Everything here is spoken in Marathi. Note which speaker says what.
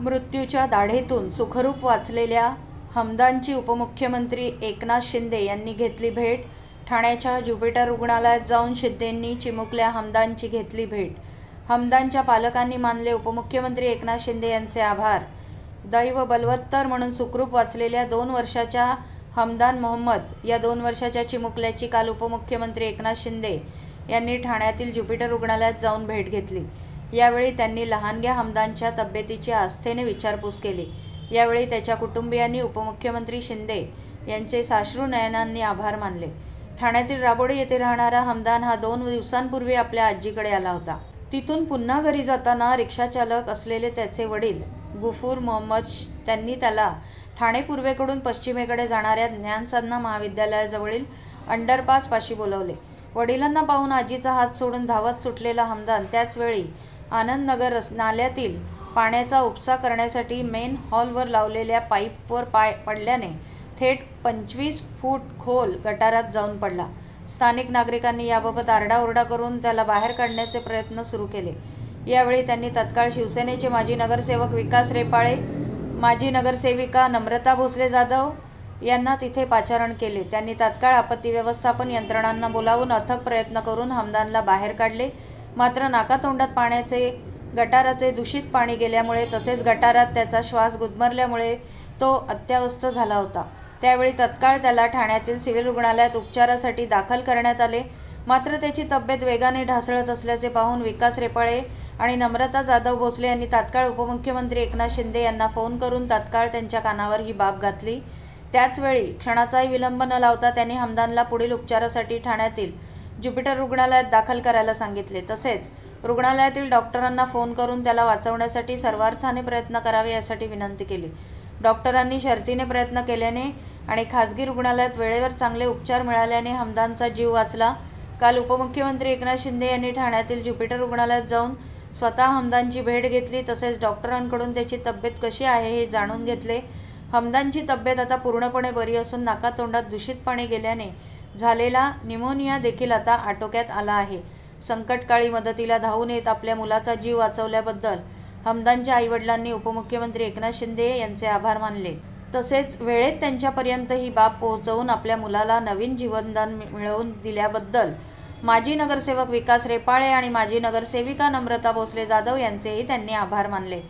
Speaker 1: मृत्यूच्या दाढेतून सुखरूप वाचलेल्या हमदानची उपमुख्यमंत्री एकनाथ शिंदे यांनी घेतली भेट. ठाण्याच्या ज्युपिटर रुग्णालयात जाऊन शिंदेंनी चिमुकल्या हमदानची घेतली भेट. हमदानच्या पालकांनी मानले उपमुख्यमंत्री एकनाथ शिंदे यांचे आभार. दैव बलवत्तर म्हणून सुखरूप वाचलेल्या 2 वर्षाच्या हमदान मोहम्मद या 2 वर्षाच्या चिमुकल्याची काल उपमुख्यमंत्री एकनाथ शिंदे यांनी ठाण्यातील ज्युपिटर रुग्णालयात जाऊन भेट घेतली. यावेळी त्यांनी लहानग्या हमदानच्या तब्येतीची आस्थेने विचारपूस केली. यावेळी त्याच्या कुटुंबियांनी उपमुख्यमंत्री शिंदे यांचे साश्रू नयनांनी आभार मानले. ठाण्यातील राबोडी येथे राहणारा हमदान हा 2 दिवसांपूर्वी आपल्या आजीकडे आला होता. तिथून पुन्हा घरी जाताना रिक्षाचालक असलेले त्याचे वडील गुफूर मोहम्मद त्यांनी त्याला ठाणे पूर्वेकडून पश्चिमेकडे जाणाऱ्या ज्ञानसाधना महाविद्यालयाजवळील अंडरपास पाशी बोलवले. वडिलांना पाहून आजीचा हात सोडून धावत सुटलेला हमदान त्याचवेळी आनंदनगर नाल्यातील पाण्याचा उपसा करण्यासाठी मेन हॉलवर लावलेल्या पाईपवर पाय पडल्याने थेट 25 फूट खोल गटारात जाऊन पडला. स्थानिक नागरिकांनी याबाबत आरडाओरडा करून त्याला बाहेर काढण्याचे प्रयत्न सुरू केले. यावेळी त्यांनी तत्काळ शिवसेनेचे माजी नगरसेवक विकास रेपाळे, माजी नगरसेविका नम्रता भोसले जाधव यांना तिथे पाचारण केले. त्यांनी तत्काळ आपत्ती व्यवस्थापन यंत्रणांना बोलावून अथक प्रयत्न करून हमदानला बाहेर काढले. मात्र नाकातोंडात पाण्याचे गटाराचे दूषित पाणी गेल्यामुळे तसेच गटारात त्याचा श्वास गुदमरल्यामुळे तो अत्यवस्थ झाला होता. त्यावेळी तत्काळ त्याला ठाण्यातील सिव्हिल रुग्णालयात उपचारासाठी दाखल करण्यात आले. मात्र त्याची तब्येत वेगाने ढासळत असल्याचे पाहून विकास रेपाळे आणि नम्रता जाधव भोसले यांनी तात्काळ उपमुख्यमंत्री एकनाथ शिंदे यांना फोन करून तात्काळ त्यांच्या कानावर ही बाब घातली. त्याचवेळी क्षणाचाही विलंब न लावता त्यांनी हमदानला पुढील उपचारासाठी ठाण्यातील ज्युपिटर रुग्णालयात दाखल करायला सांगितले. तसेच रुग्णालयातील डॉक्टरांना फोन करून त्याला वाचवण्यासाठी सर्वार्थाने प्रयत्न करावे यासाठी विनंती केली. डॉक्टरांनी शर्तीने प्रयत्न केल्याने आणि खासगी रुग्णालयात वेळेवर चांगले उपचार मिळाल्याने हमदानचा जीव वाचला. काल उपमुख्यमंत्री एकनाथ शिंदे यांनी ठाण्यातील ज्युपिटर रुग्णालयात जाऊन स्वतः हमदानची भेट घेतली. तसेच डॉक्टरांकडून त्याची तब्येत कशी आहे हे जाणून घेतले. हमदानची तब्येत आता पूर्णपणे बरी असून नाकातोंडात दूषित पाणी गेल्याने झालेला निमोनिया देखील आता आटोक्यात आला आहे. संकटकाळी मदतीला धावून येत आपल्या मुलाचा जीव वाचवल्याबद्दल हमदानच्या आईवडिलांनी उपमुख्यमंत्री एकनाथ शिंदे यांचे आभार मानले. तसेच वेळेत त्यांच्यापर्यंत ही बाब पोहोचवून आपल्या मुलाला नवीन जीवनदान मिळवून दिल्याबद्दल माजी नगरसेवक विकास रेपाळे आणि माजी नगरसेविका नम्रता भोसले जाधव यांचेही त्यांनी आभार मानले.